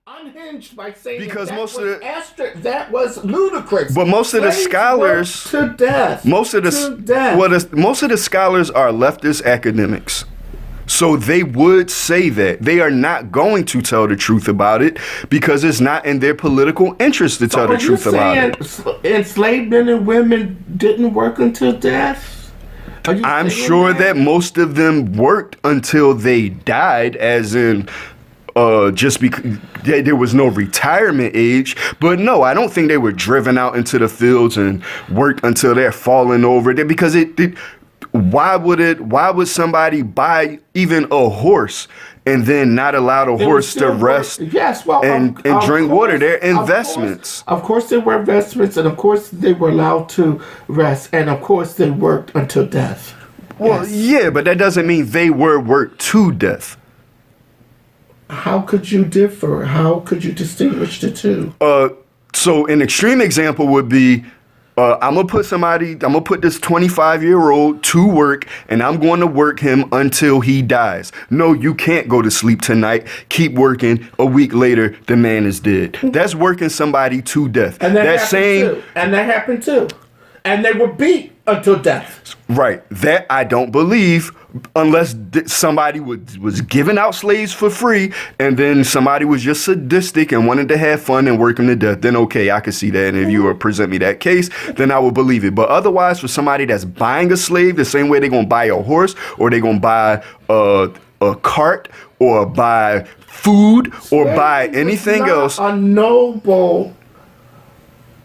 unhinged by saying because that most was of the that was ludicrous. but most of the Slaves scholars worked to death. most of the to death. well, most of the scholars are leftist academics. So they would say that they are not going to tell the truth about it because it's not in their political interest to tell the truth about it. Enslaved men and women didn't work until death? I'm sure that most of them worked until they died, as in just because there was no retirement age. But no, I don't think they were driven out into the fields and worked until they're falling over there, because why would somebody buy even a horse and then not allow the horse to rest and drink water? They're investments. Of course they were investments, and of course they were allowed to rest, and of course they worked until death. Well, yeah, but that doesn't mean they were worked to death. How could you differ? How could you distinguish the two? So an extreme example would be, I'm gonna put this 25-year-old to work, and I'm going to work him until he dies. No, you can't go to sleep tonight. Keep working. A week later, the man is dead. That's working somebody to death. And that happened too. And they were beat until death. Right. That I don't believe, unless somebody was giving out slaves for free, and then somebody was just sadistic and wanted to have fun and work them to death. Then okay, I could see that. And if you would present me that case, then I would believe it. But otherwise, for somebody that's buying a slave the same way they're gonna buy a horse, or they're gonna buy a cart, or buy food, or buy anything else, a noble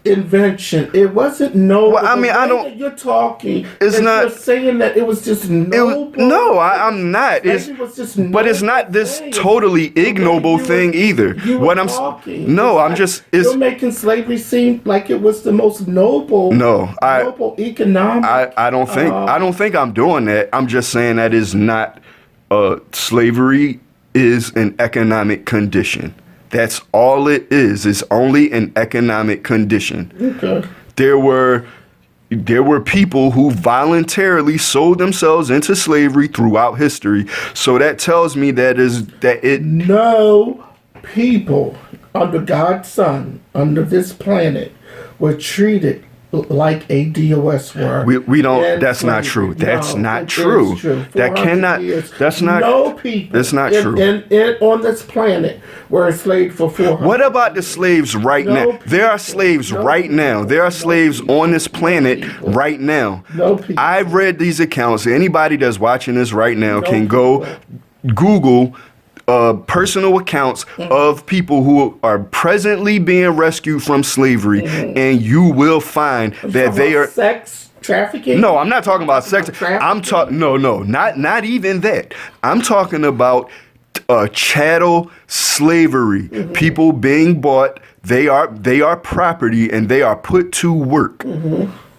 invention. It wasn't noble. Well, I mean, I don't. You're talking. It's not. You're saying that it was just noble. No, I'm not. It was just but it's not this totally ignoble thing either. What I'm talking. No, I'm just. You're making slavery seem like it was the most noble. No, noble economic. I don't think. I don't think I'm doing that. I'm just saying that is not. Slavery is an economic condition. That's all it is. It's only an economic condition. Okay. There were people who voluntarily sold themselves into slavery throughout history. So that tells me no people under God's Son, under this planet, were treated like a DOS were. We don't. That's not true. That's not true. That cannot. That's not. No people. That's not true. On this planet were enslaved for 400. What about the slaves right now? There are slaves right now. There are slaves on this planet right now. No people. I've read these accounts. Anybody that's watching this right now can go Google personal accounts of people who are presently being rescued from slavery, and you will find that they are sex trafficking. No, I'm not talking about sex. I'm talking not even that. I'm talking about chattel slavery. People being bought. They are property, and they are put to work,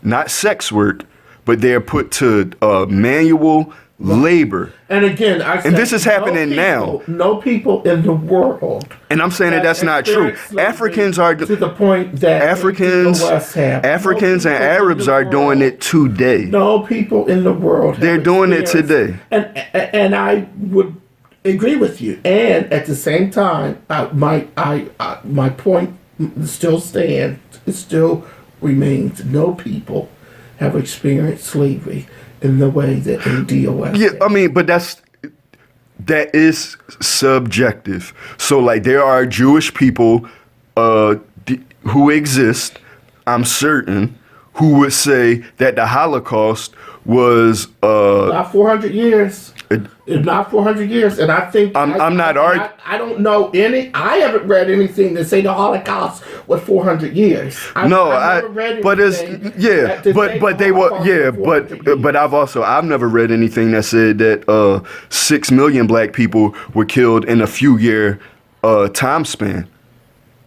not sex work, but they are put to manual labor. And again, this is happening now. No people in the world. And I'm saying that's not true. Africans are to the point that Africans and Arabs are doing it today. No people in the world. They're doing it today. And I would agree with you. And at the same time, my point still stands. It still remains. No people have experienced slavery in the way that in DOS. Yeah, I mean, but that is subjective. So, like, there are Jewish people who exist, I'm certain, who would say that the Holocaust was not 400 years. Not 400 years, and I think I'm not arguing. I don't know any. I haven't read anything that say the Holocaust was 400 years. I've never read but I've never read anything that said that 6 million black people were killed in a few year time span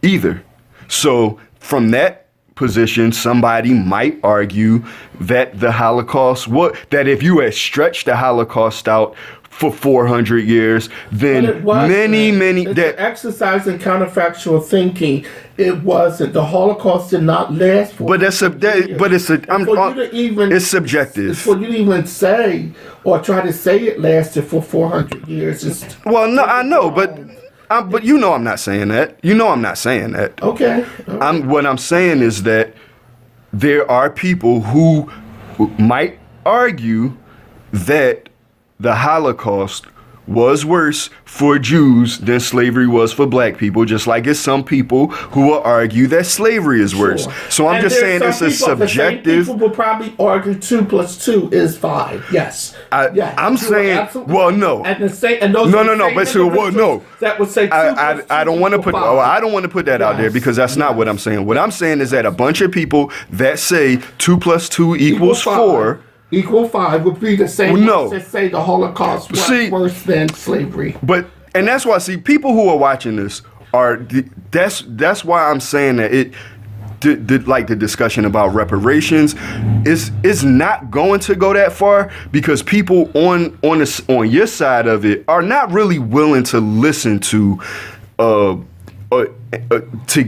either. So from that position, somebody might argue that the Holocaust, that if you had stretched the Holocaust out for 400 years, then many that exercise in counterfactual thinking. It wasn't. The Holocaust did not last for. It's subjective. For you to even say or try to say it lasted for 400 years. Well, no, I know, but But you know I'm not saying that. You know I'm not saying that. Okay. What I'm saying is that there are people who might argue that the Holocaust was worse for Jews than slavery was for black people, just like it's some people who will argue that slavery is worse. Sure. So I'm And just saying there's it's a some subjective. people will probably argue 2 + 2 is 5. Yes. I'm saying, well, no. And the same, and those No, but so, well, no. That would say 2 + 2 I don't want to put. 5. Oh, I don't want to put that out there Yes. because that's not what I'm saying. What I'm saying is that a bunch of people that say 2 + 2 equals 4. Equal 5 would be the same No. ones that say the Holocaust was worse than slavery. And that's why, see, people who are watching this that's why I'm saying that like the discussion about reparations is not going to go that far because people on your side of it are not really willing to listen to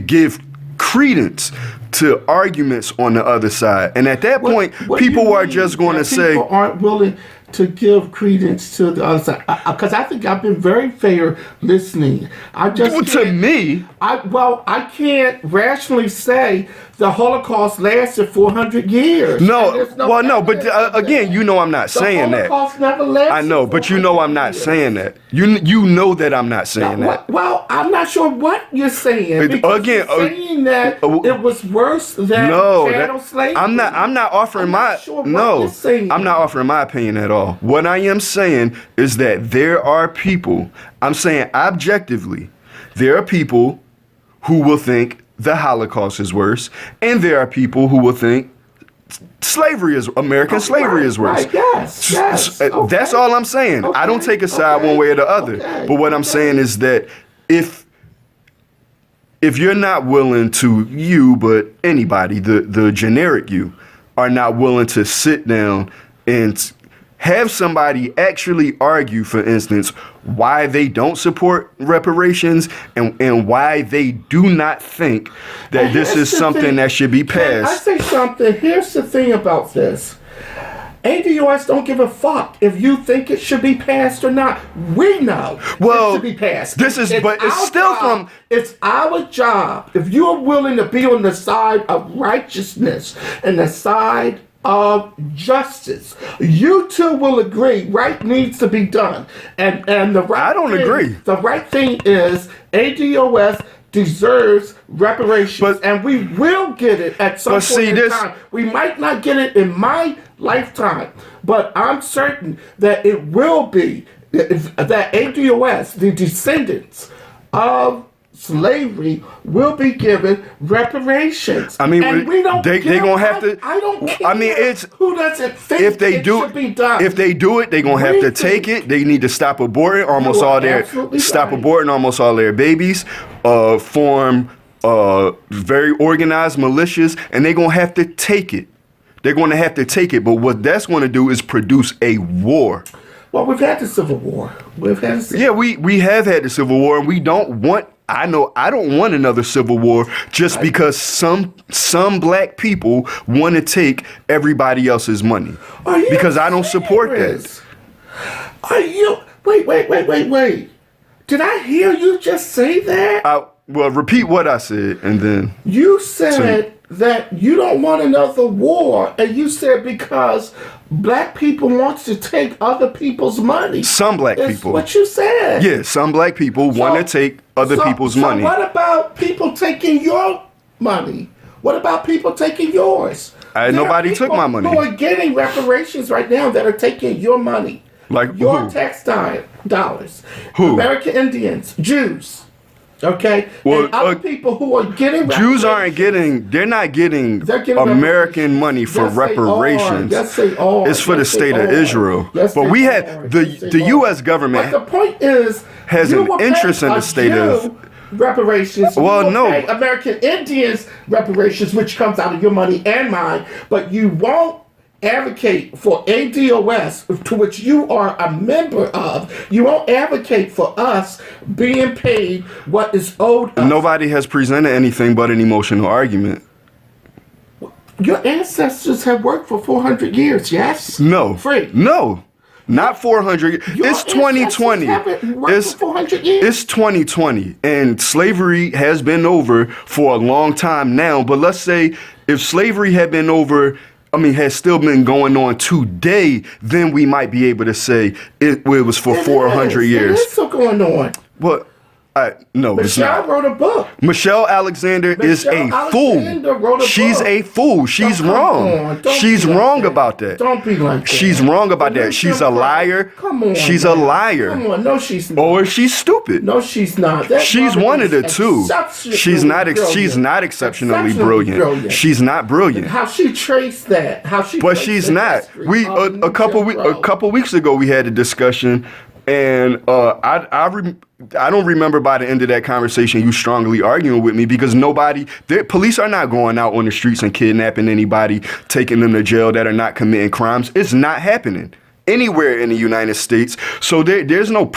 give credence to arguments on the other side. And at that point, people are just going to say... People aren't willing to give credence to the other side. Because I think I've been very fair listening. To me... I can't rationally say the Holocaust lasted 400 years. Again, you know I'm not saying that. The Holocaust never lasted. I know, but you know I'm not saying that. You know that I'm not saying that. Well, I'm not sure what you're saying. Because you're saying that it was worse than chattel slavery. I'm not offering I'm not offering my opinion at all. What I am saying is that there are people, I'm saying objectively, there are people who will think the Holocaust is worse, and there are people who will think American slavery is worse. Right, yes. Okay. That's all I'm saying. I don't take a side one way or the other. But what I'm saying is that if you're not willing to, but anybody, the generic you, are not willing to sit down and have somebody actually argue, for instance, why they don't support reparations and why they do not think that this is something that should be passed. Can I say something? Here's the thing about this. ADOS don't give a fuck if you think it should be passed or not. We know it should be passed. It's our job. If you're willing to be on the side of righteousness and the side of justice, you too will agree right needs to be done. And the right I don't agree. The right thing is ADOS deserves reparations, and we will get it at some point in time. We might not get it in my lifetime, but I'm certain that it will be, that ADOS, the descendants of slavery, will be given reparations. I mean, and we don't they gonna have to. I don't care. I mean, it's who doesn't think if they do should be done. If they do it, they gonna have to take it. They need to stop aborting almost all their babies. Form very organized militias, and they gonna have to take it. They're going to have to take it, but what that's going to do is produce a war. Well, we've had the Civil War. We have had the Civil War, and we don't want. I don't want another Civil War just because some black people want to take everybody else's money. Because I don't support that. Are you? Wait. Did I hear you just say that? Well, repeat what I said, and then you said that you don't want another war, and you said because black people want to take other people's money. Some black people. What you said. Yeah, some black people want to take other people's money. So what about people taking your money? What about people taking yours? Nobody took my money. Who are getting reparations right now that are taking your money? Like your who? tax dollars. Who? American Indians, Jews. Okay, well, and other people who are getting Jews aren't getting. They're not getting American money for reparations. Yes, they are. It's for the state of Israel. Yes, but we have the U.S. government. But the point is, has an interest in the state of reparations. Well, no, American Indians reparations, which comes out of your money and mine, but you won't advocate for ADOS, to which you are a member of. You won't advocate for us being paid what is owed us. Nobody has presented anything but an emotional argument. Your ancestors have worked for 400 years, yes? No. Free. No. Not 400. It's 2020. It's 400 years. It's 2020, and slavery has been over for a long time now. But let's say if slavery had been over, has still been going on today, then we might be able to say it was for 400 years. It is still going on. Well, no, it's not. Michelle wrote a book. Michelle Alexander is a fool. She's a fool. She's wrong. She's wrong about that. Don't be like that. She's wrong about that. She's a liar. Come on. She's a liar. Come on. No, she's not. Or she's stupid. No, she's not. She's one of the two. She's not exceptionally brilliant. She's not brilliant. How she traced that? But she's not. We a couple weeks ago we had a discussion, and I don't remember by the end of that conversation you strongly arguing with me, because police are not going out on the streets and kidnapping anybody, taking them to jail that are not committing crimes. It's not happening anywhere in the United States. So there's no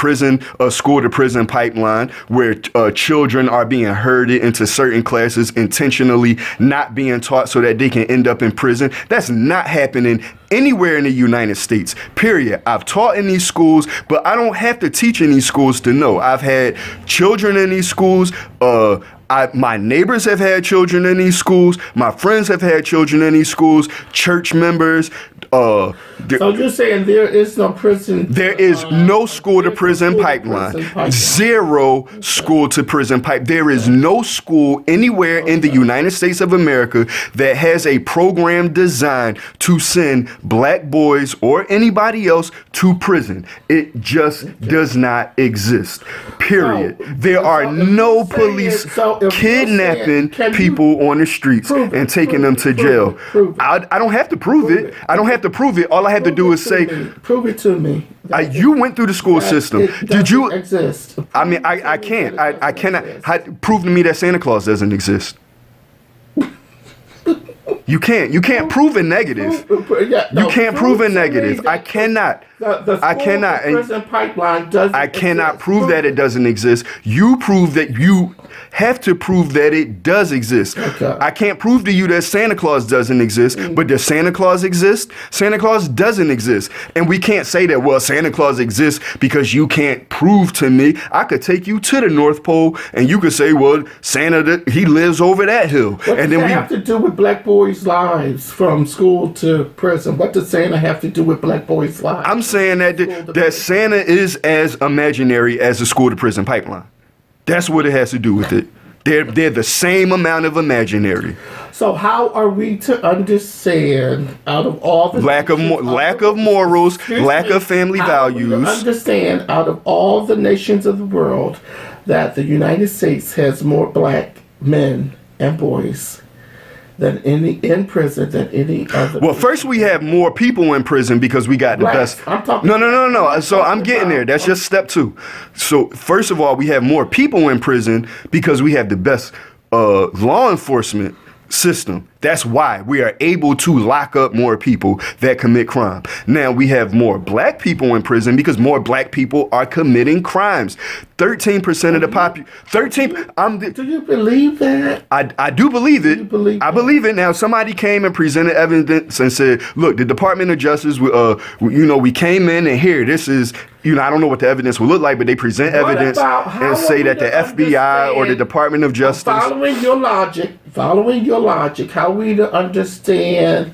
school to prison pipeline where children are being herded into certain classes, intentionally not being taught so that they can end up in prison. That's not happening anywhere in the United States, period. I've taught in these schools, but I don't have to teach in these schools to know. I've had children in these schools. My neighbors have had children in these schools. My friends have had children in these schools. Church members. So you're saying there is no prison? There is no school to prison pipeline. Zero school to prison pipe. There is no school anywhere in the United States of America that has a program designed to send black boys or anybody else to prison. It just does not exist. Period. There are no police kidnapping people on the streets and taking them to jail. I don't have to prove it. I don't have to prove it. All I have to do is say, prove it to me. You went through the school system. Did you exist? I can't. I cannot. Prove to me that Santa Claus doesn't exist. You can't prove a negative. You can't prove a negative. I cannot. I cannot. Prison pipeline doesn't I cannot exist. prove that it doesn't exist. You prove that you have to prove that it does exist. Okay. I can't prove to you that Santa Claus doesn't exist, but does Santa Claus exist? Santa Claus doesn't exist. And we can't say that, well, Santa Claus exists because you can't prove to me. I could take you to the North Pole and you could say, well, Santa, he lives over that hill. What does that have to do with black boys' lives from school to prison? What does Santa have to do with black boys' lives? I'm saying that Santa is as imaginary as the school to prison pipeline. That's what it has to do with it. They're the same amount of imaginary. So how are we to understand, out of all the lack of morals, lack of family values? Understand, out of all the nations of the world, that the United States has more black men and boys in prison than any other. Well, first we have more people in prison because we got the best. I'm talking. No. So I'm getting there. That's just step 2. So first of all, we have more people in prison because we have the best law enforcement system. That's why we are able to lock up more people that commit crime. Now we have more black people in prison because more black people are committing crimes. 13% of the population. Do you believe that? I do believe it. I believe it. Now somebody came and presented evidence and said, look, the Department of Justice, we came in and here, this is, I don't know what the evidence will look like, but they present evidence and say that the FBI or the Department of Justice. Following your logic, how are we to understand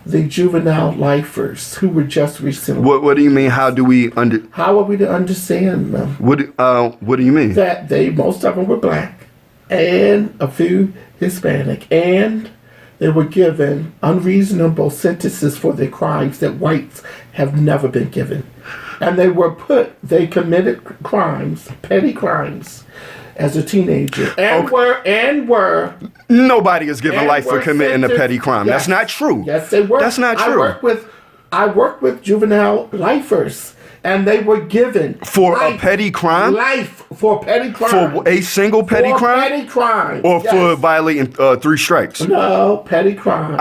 the juvenile lifers who were just recently? What do you mean? How are we to understand them? What do you mean? That most of them were black and a few Hispanic, and they were given unreasonable sentences for their crimes that whites have never been given. And they committed crimes, petty crimes, as a teenager, and were. Nobody is given life for committing a petty crime. Yes. That's not true. Yes, they were. That's not true. I work with juvenile lifers, and they were given for a petty crime. Life for petty crime. For a single petty crime. Petty crime. Or for violating 3 strikes. No, petty crime.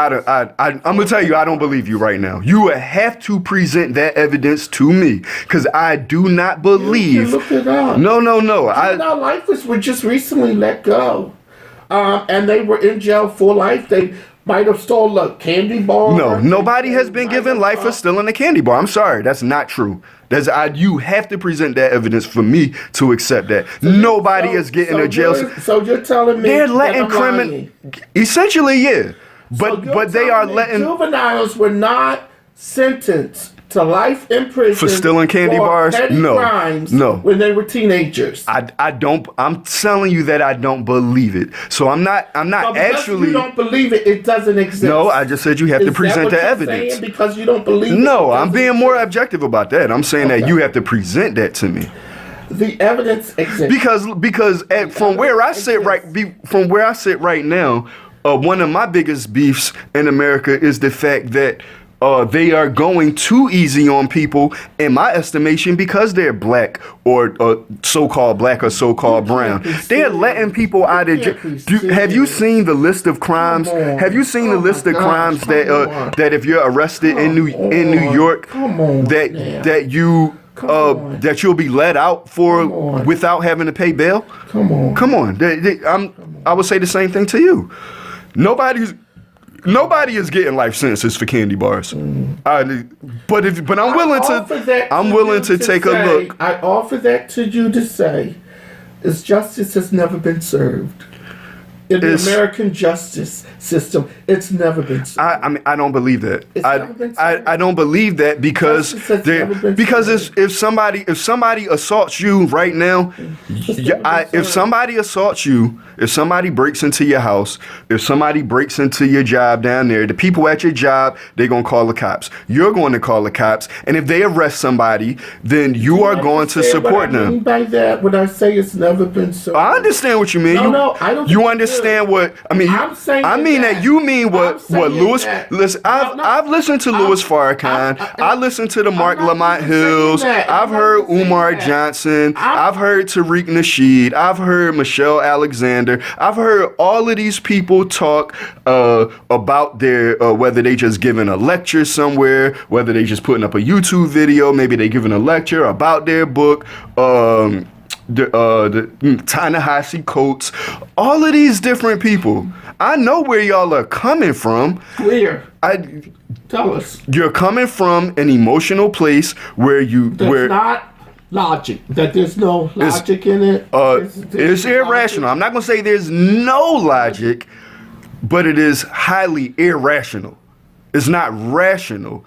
I'm gonna tell you, I don't believe you right now. You would have to present that evidence to me, because I do not believe. You can look it up. No. Juvenile lifers were just recently let go, and they were in jail for life. might have stole a candy bar. No, nobody has been given life for stealing a candy bar. I'm sorry, that's not true. You have to present that evidence for me to accept that. Nobody is getting a jail. So you're telling me they're letting criminals. Essentially, yeah, but they are letting juveniles were not sentenced to life in prison for stealing candy bars. Crimes when they were teenagers. I don't. I'm telling you that I don't believe it. So I'm not actually. You don't believe it. It doesn't exist. No, I just said you have to present the evidence. Saying because you don't believe it. No, I'm being more objective about that. I'm saying that you have to present that to me. The evidence exists because from where I sit right now, one of my biggest beefs in America is the fact that they are going too easy on people, in my estimation, because they're black or so-called black or so-called brown. They're letting people out of jail. Have you seen the list of crimes? Have you seen the list of crimes that if you're arrested in New York, that you'll be let out for without having to pay bail? Come on. I would say the same thing to you. Nobody is getting life sentences for candy bars. But I'm willing to take a look. I offer that to you to say, is justice has never been served. In the American justice system, it's never been served. I mean, I don't believe that. I don't believe that because if somebody assaults you right now, if somebody breaks into your house, if somebody breaks into your job down there, the people at your job, they're going to call the cops. You're going to call the cops. And if they arrest somebody, then you are going to support them. What I mean by that, when I say it's never been served. I understand what you mean. No, I don't. You understand what I mean? I mean that you mean what Louis. Listen, I've listened to Louis Farrakhan. I listened to the Mark Lamont Hills. I've heard Umar Johnson. I've heard Tariq Nasheed. I've heard Michelle Alexander. I've heard all of these people talk about their whether they just giving a lecture somewhere, whether they just putting up a YouTube video, maybe they giving a lecture about their book. The Ta-Nehisi Coates, all of these different people. I know where y'all are coming from. Where? Tell us. You're coming from an emotional place where That's not logic. That there's no logic in it. It's irrational. Logic. I'm not gonna say there's no logic, but it is highly irrational. It's not rational,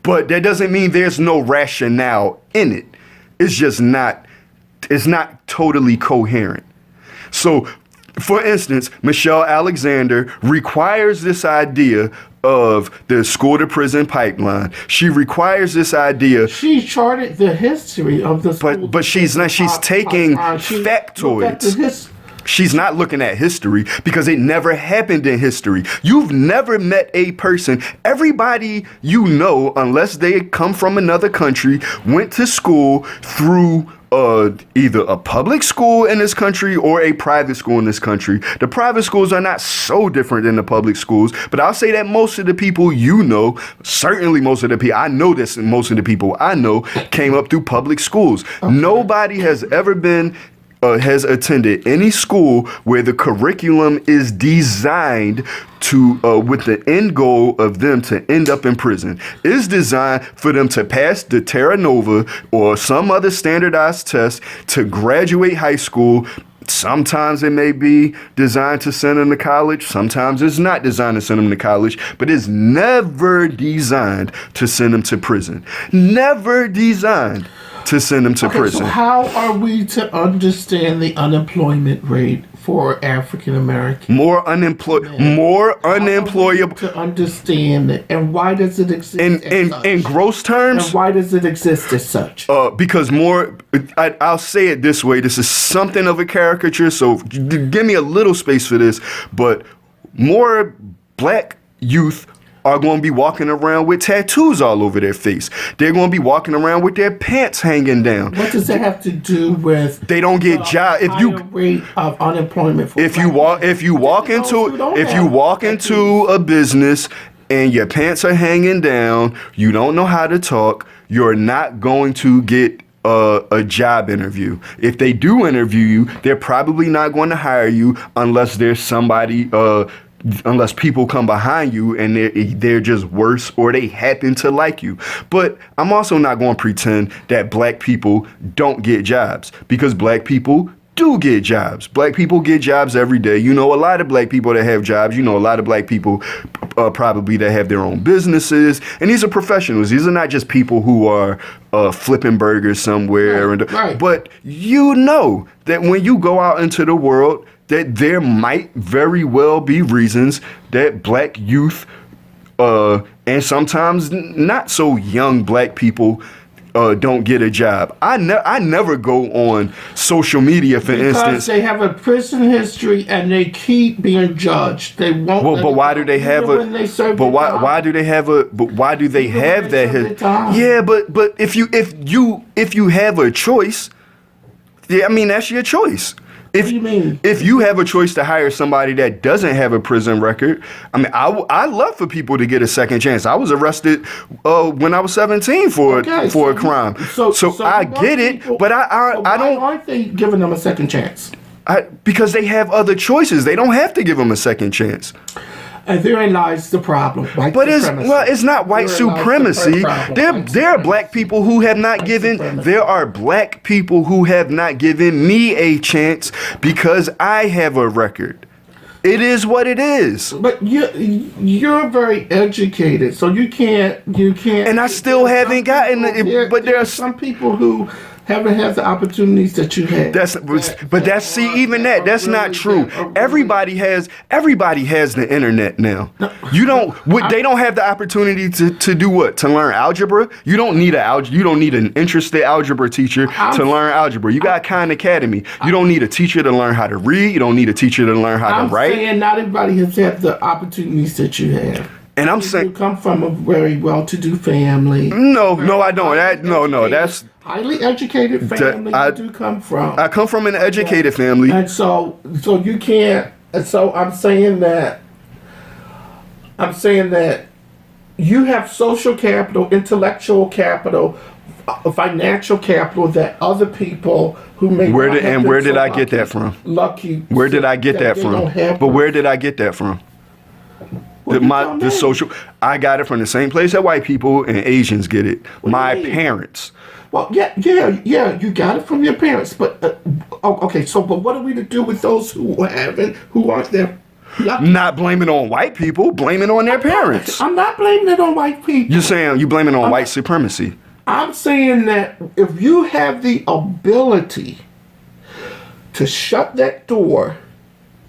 but that doesn't mean there's no rationale in it. It's just not. It's not totally coherent. So, for instance, Michelle Alexander requires this idea of the school to prison pipeline. She requires this idea. She charted the history of the school. But she's not. She's taking factoids. She's not looking at history because it never happened in history. You've never met a person. Everybody you know, unless they come from another country, went to school through either a public school in this country or a private school in this country. The private schools are not so different than the public schools, but I'll say that most of the people you know, certainly most of the people, I know this, and most of the people I know came up through public schools. Okay. Nobody has ever been has attended any school where the curriculum is designed to with the end goal of them to end up in prison. It's designed for them to pass the Terra Nova or some other standardized test to graduate high school. Sometimes it may be designed to send them to college. Sometimes it's not designed to send them to college, but it's never designed to send them to prison. Never designed to send them to prison. So how are we to understand the unemployment rate for African Americans? More unemployable. To understand it, and why does it exist in gross terms? And why does it exist as such? Because more. I'll say it this way. This is something of a caricature, so give me a little space for this. But more black youth are going to be walking around with tattoos all over their face. They're going to be walking around with their pants hanging down. What does that have to do with? They don't get jobs. If you rate of unemployment. For if you walk into a business and your pants are hanging down, you don't know how to talk, you're not going to get a job interview. If they do interview you, they're probably not going to hire you unless there's somebody unless people come behind you and they're just worse or they happen to like you. But I'm also not going to pretend that black people don't get jobs, because black people do get jobs. Black people get jobs every day. You know a lot of black people that have jobs. You know a lot of black people probably that have their own businesses. And these are professionals. These are not just people who are flipping burgers somewhere. Right. But you know that when you go out into the world, that there might very well be reasons that black youth and sometimes not so young black people don't get a job. I never go on social media, for instance. Because they have a prison history and they keep being judged. They won't. Well, but why do they have a? But why do they have a? But why do they have that? Yeah, but if you have a choice, yeah, I mean that's your choice. What do you mean? If you have a choice to hire somebody that doesn't have a prison record, I mean, I love for people to get a second chance. I was arrested when I was 17 for a crime. So I get it, but I don't. Why aren't they giving them a second chance? Because they have other choices. They don't have to give them a second chance. And therein lies the problem. It's not white supremacy. There are black people who have not given. There are black people who have not given me a chance because I have a record. It is what it is. But you're very educated, so you can't. And I still haven't gotten it. But there are some people who haven't had the opportunities that you had. That's not true. Everybody has the internet now. You don't. They don't have the opportunity to do what? To learn algebra. You don't need an interested algebra teacher to learn algebra. You got Khan Academy. You don't need a teacher to learn how to read. You don't need a teacher to learn how to write. I'm saying not everybody has had the opportunities that you have. And I'm saying you come from a very well-to-do family. No, I don't. That's highly educated family. You do come from. I come from an educated family, and so you can't. And so I'm saying that you have social capital, intellectual capital, financial capital that other people who may. Where did I get that from? Lucky. Where did I get that from? But where did I get that from? The social, I got it from the same place that white people and Asians get it. My parents. Well, yeah, you got it from your parents. But okay, but what are we to do with those who aren't there? Not blaming on white people, blaming on their parents. I'm not blaming it on white people. You're saying you blaming on white supremacy. I'm saying that if you have the ability to shut that door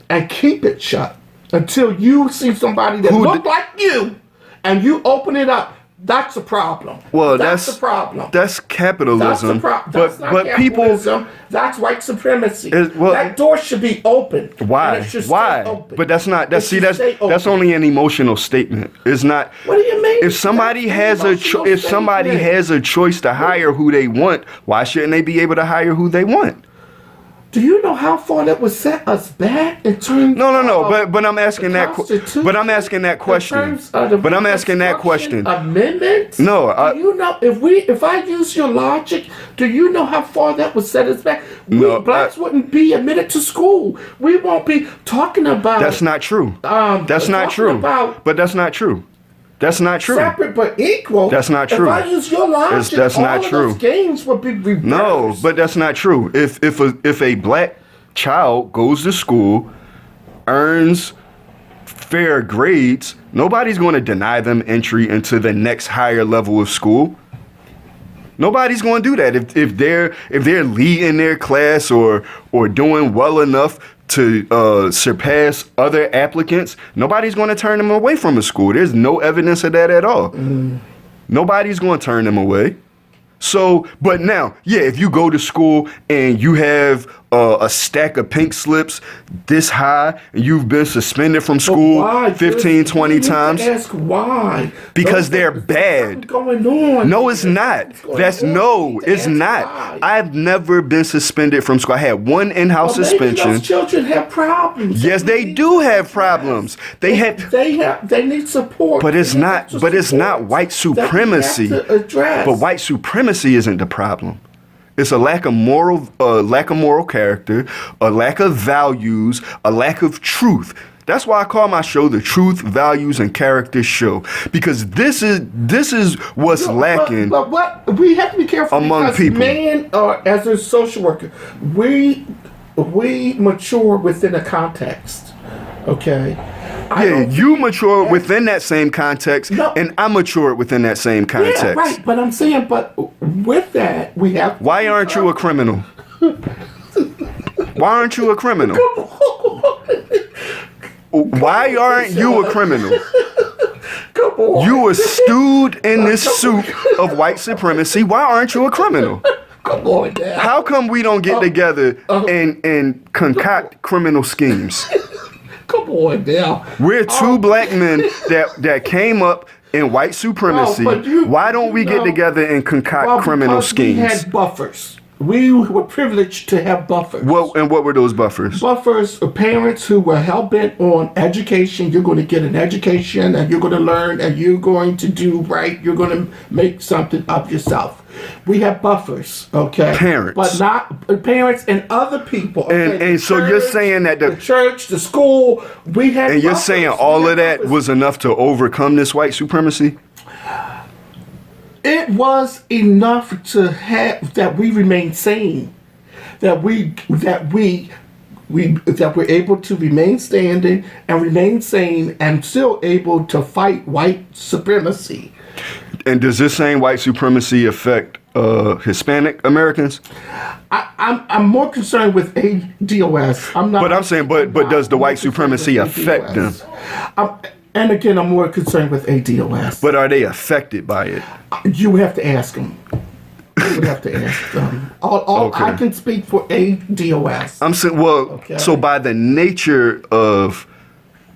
and keep it shut until you see somebody that looks like you and you open it up, that's a problem. Well, that's the problem. That's capitalism. That's not capitalism. That's white supremacy. That door should be open. Why? Open. But that's not. That's only an emotional statement. It's not. What do you mean? If somebody has a choice to hire who they want, why shouldn't they be able to hire who they want? Do you know how far that would set us back in terms? No. But I'm asking that. But I'm asking that question. But I'm asking that question. Amendments? No. Do you know if I use your logic? Do you know how far that would set us back? Blacks wouldn't be admitted to school. We won't be talking about. That's not true. That's not true. But that's not true. That's not true. Separate but equal. That's not true. If I use your logic, that's not true. Those games would be reversed. No, but that's not true. If a black child goes to school, earns fair grades, nobody's going to deny them entry into the next higher level of school. Nobody's going to do that. If they're leading their class or doing well enough to surpass other applicants, nobody's going to turn them away from a school. There's no evidence of that at all. Nobody's going to turn them away. So, but now, yeah, if you go to school and you have a stack of pink slips this high and you've been suspended from school 15, 20 times. Ask why. Because they're bad. Going on. No, it's not. It's not. Why. I've never been suspended from school. I had one in-house suspension. Those children have problems. Yes, they do have problems. They need support. But it's not white supremacy. But white supremacy isn't the problem. It's a lack of moral character, a lack of values, a lack of truth. That's why I call my show the Truth, Values, and Character Show, because this is what's lacking. But what we have to be careful among because people. Man, as a social worker, we mature within a context. Okay. Yeah, you mature within that same context, No. and I mature within that same context. Yeah, right. But I'm saying, but with that, we have. Why aren't you a criminal? Why aren't you a criminal? Why aren't you a criminal? Come on. You were stewed in this soup of white supremacy. Why aren't you a criminal? Come on now. How come we don't get together and concoct criminal schemes? Come on now. We're two black men that came up in white supremacy. No, but Why don't we get together and concoct criminal because schemes? We had buffers. We were privileged to have buffers. What were those buffers? Buffers are parents who were hell-bent on education. You're going to get an education and you're going to learn and you're going to do right. You're going to make something of yourself. We have buffers, okay? Parents. But not parents and other people. Okay? And so you're saying that the church, the school, we have and you're buffers. saying all of that buffers. was enough to overcome this white supremacy? It was enough to have that we remain sane, that we're able to remain standing and remain sane and still able to fight white supremacy. And does this same white supremacy affect Hispanic Americans? I'm more concerned with ADOS. I'm not. But I'm saying, but does the white supremacy affect them? And again, I'm more concerned with ADOS. But are they affected by it? You have to ask them. You would have to ask them. Okay. I can speak for ADOS. I'm saying, well, Okay. so by the nature of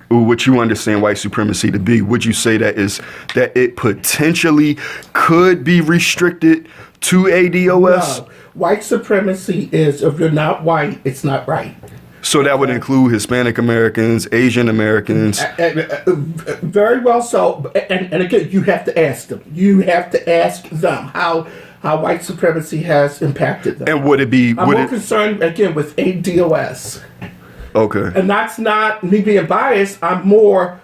what you understand white supremacy to be, would you say that it potentially could be restricted to ADOS? No. White supremacy is, if you're not white, it's not right. So that would include Hispanic Americans, Asian Americans. Very well so. And again, you have to ask them. You have to ask them how white supremacy has impacted them. And would it be? I'm more concerned, again, with ADOS. Okay. And that's not me being biased. I'm more...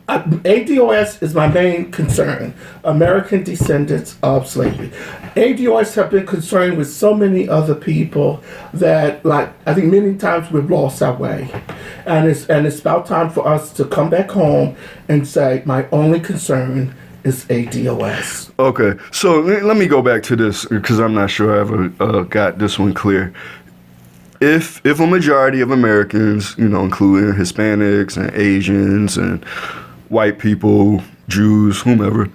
ADOS is my main concern. American Descendants of Slavery. ADOS have been concerned with so many other people that, like, I think many times we've lost our way, and it's about time for us to come back home and say my only concern is ADOS. Okay. So let me go back to this because I'm not sure I ever got this one clear. If a majority of Americans, including Hispanics and Asians and white people, Jews, whomever,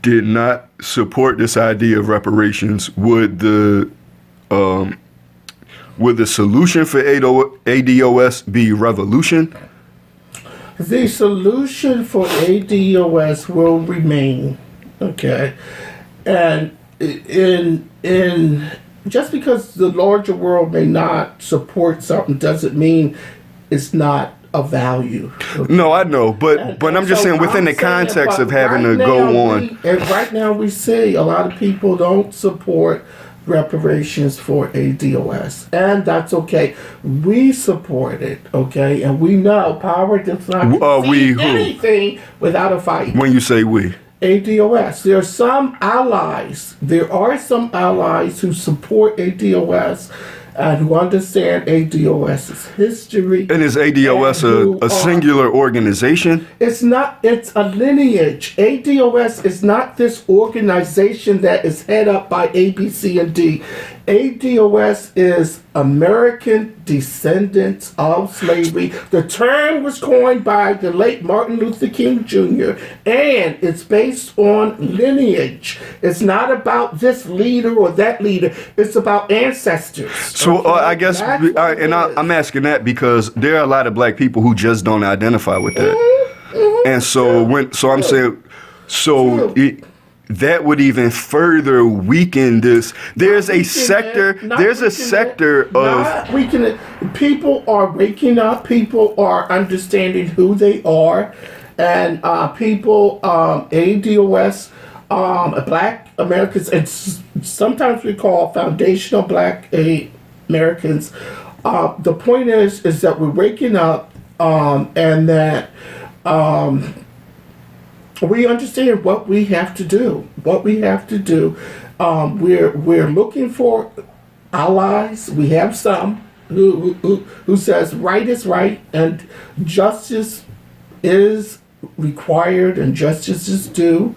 did not support this idea of reparations, would the solution for ADOS be revolution? The solution for ADOS will remain, okay, and in just because the larger world may not support something doesn't mean it's not of value. Okay? No, I know, but I'm just saying within the context of having to go on. And right now we see a lot of people don't support reparations for ADOS, and that's okay. We support it, okay, and we know power does not concede anything without a fight. When you say we. ADOS. There are some allies who support ADOS and who understand ADOS's history. And is ADOS a singular organization? It's not. It's a lineage. ADOS is not this organization that is head up by A, B, C, and D. ADOS is American Descendants of Slavery. The term was coined by the late Martin Luther King Jr., and it's based on lineage. It's not about this leader or that leader. It's about ancestors. So I guess, I'm asking that because there are a lot of black people who just don't identify with that. And so I'm saying, that would even further weaken this. There's a sector of people are waking up. People are understanding who they are, and people ADOS, Black Americans, and sometimes we call foundational Black Americans. The point is that we're waking up, and that we understand what we have to do. What we have to do. We're looking for allies. We have some who says right is right and justice is required and justice is due.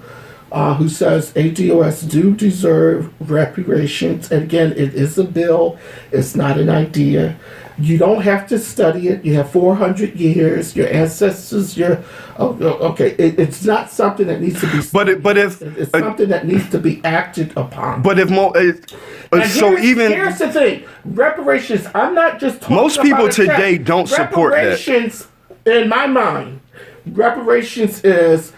Who says ADOS do deserve reparations. And again, it is a bill. It's not an idea. You don't have to study it. You have 400 years. Your ancestors. Okay. It's not something that needs to be. It's something that needs to be acted upon. But if here's the thing, reparations. I'm not just talking most people about today don't support that. Reparations, in my mind, reparations is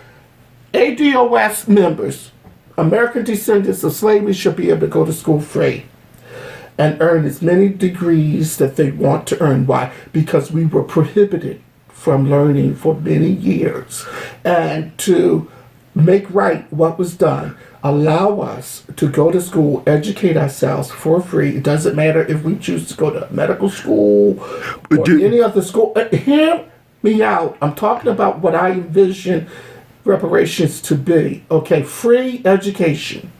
ADOS members, American descendants of slavery, should be able to go to school free and earn as many degrees that they want to earn. Why? Because we were prohibited from learning for many years. And to make right what was done, allow us to go to school, educate ourselves for free. It doesn't matter if we choose to go to medical school or any other school. Hear me out. I'm talking about what I envision reparations to be. Okay, free education.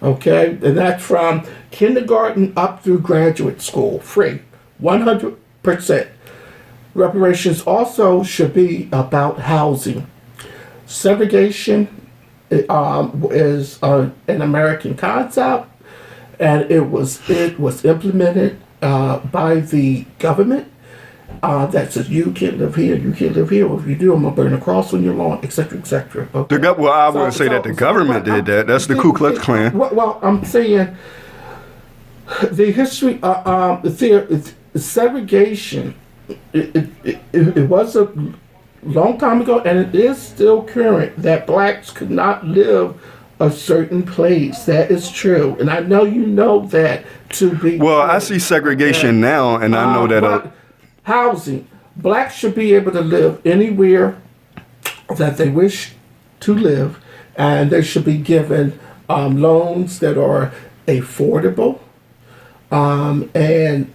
Okay, and that's from kindergarten up through graduate school. Free, 100%. Reparations also should be about housing. Segregation is an American concept, and it was implemented by the government. That says you can't live here, you can't live here. Well, if you do, I'm gonna burn a cross on your lawn, etc., etc. Okay. I wouldn't say that the government did that. That's the Ku Klux Klan. Well, I'm saying the history, segregation. It was a long time ago, and it is still current that blacks could not live a certain place. That is true, and I know you know that to be. Well, true. I see segregation now, and I know that. Housing. Blacks should be able to live anywhere that they wish to live, and they should be given loans that are affordable, and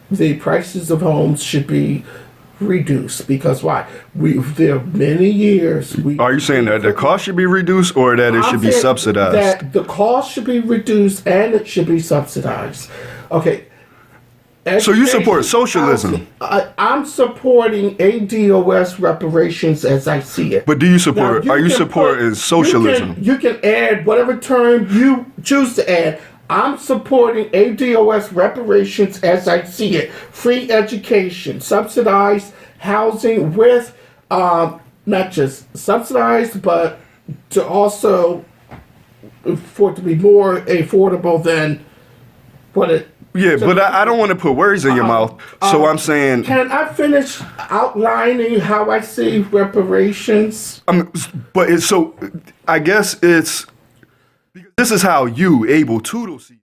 the prices of homes should be reduced. Because why? There are many years. Are you saying that the cost should be reduced, or that it should be subsidized? That the cost should be reduced and it should be subsidized. Okay. So you support socialism? I'm supporting ADOS reparations as I see it. But do you support? Now, are you supporting socialism? You can add whatever term you choose to add. I'm supporting ADOS reparations as I see it. Free education, subsidized housing with not just subsidized, but to also for it to be more affordable than what it. Yeah, but I don't want to put words in your mouth, so I'm saying... Can I finish outlining how I see reparations? I guess it's... This is how you, Abel Tootle, see